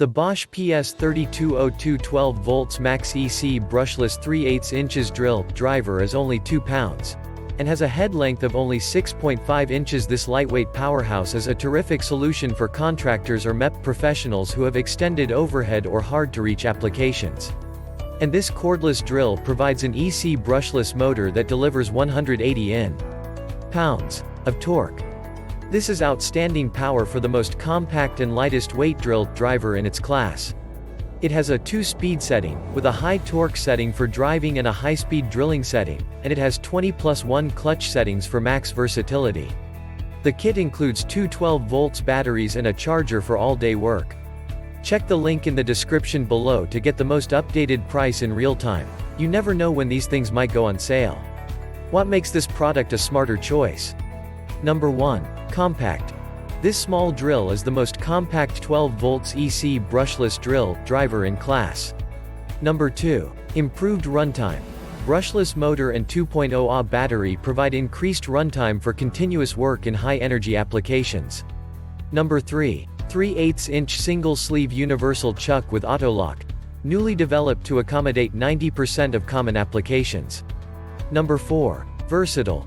The Bosch PS32-02 12 volts Max EC Brushless 3/8 inches drill driver is only 2 pounds. And has a head length of only 6.5 inches. This lightweight powerhouse is a terrific solution for contractors or MEP professionals who have extended overhead or hard-to-reach applications. And this cordless drill provides an EC brushless motor that delivers 180 N-pounds of torque. This is outstanding power for the most compact and lightest weight drill driver in its class. It has a 2-speed setting, with a high torque setting for driving and a high-speed drilling setting, and it has 20+1 clutch settings for max versatility. The kit includes two 12 volts batteries and a charger for all-day work. Check the link in the description below to get the most updated price in real time. You never know when these things might go on sale. What makes this product a smarter choice? Number 1. Compact. This small drill is the most compact 12 volts EC brushless drill driver in class. Number 2. Improved runtime. Brushless motor and 2.0 Ah battery provide increased runtime for continuous work in high-energy applications. Number 3. 3/8 inch single-sleeve universal chuck with auto-lock. Newly developed to accommodate 90% of common applications. Number 4. Versatile.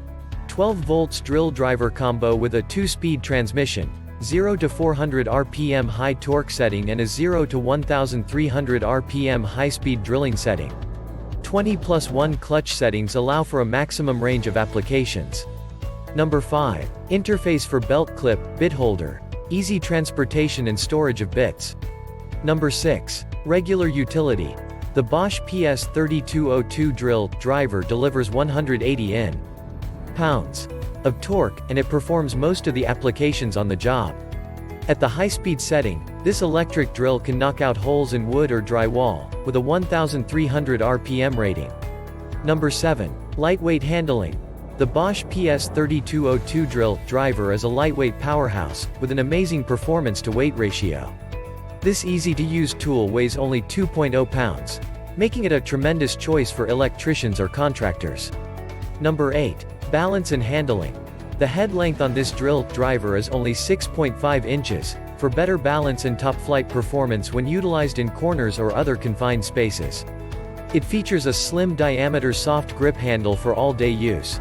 12 volts drill driver combo with a 2-speed transmission, 0 to 400 RPM high torque setting and a 0 to 1300 RPM high-speed drilling setting. 20+1 clutch settings allow for a maximum range of applications. Number 5. Interface for belt clip, bit holder. Easy transportation and storage of bits. Number 6. Regular utility. The Bosch PS32-02 Drill driver delivers 180 N-pounds of torque, and it performs most of the applications on the job. At the high-speed setting, this electric drill can knock out holes in wood or drywall, with a 1300 RPM rating. Number 7. Lightweight handling. The Bosch PS32-02 Drill driver is a lightweight powerhouse, with an amazing performance-to-weight ratio. This easy-to-use tool weighs only 2.0 pounds, making it a tremendous choice for electricians or contractors. Number 8. Balance and handling. The head length on this drill driver is only 6.5 inches, for better balance and top-flight performance when utilized in corners or other confined spaces. It features a slim diameter soft grip handle for all-day use.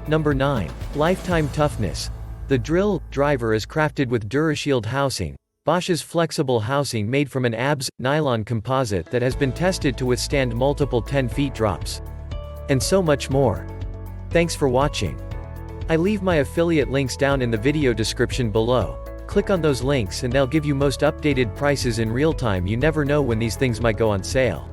Number 9. Lifetime toughness. The drill driver is crafted with Durashield housing, Bosch's flexible housing made from an ABS nylon composite that has been tested to withstand multiple 10-feet drops. And so much more. Thanks for watching. I leave my affiliate links down in the video description below. Click on those links and they'll give you most updated prices in real time. You never know when these things might go on sale.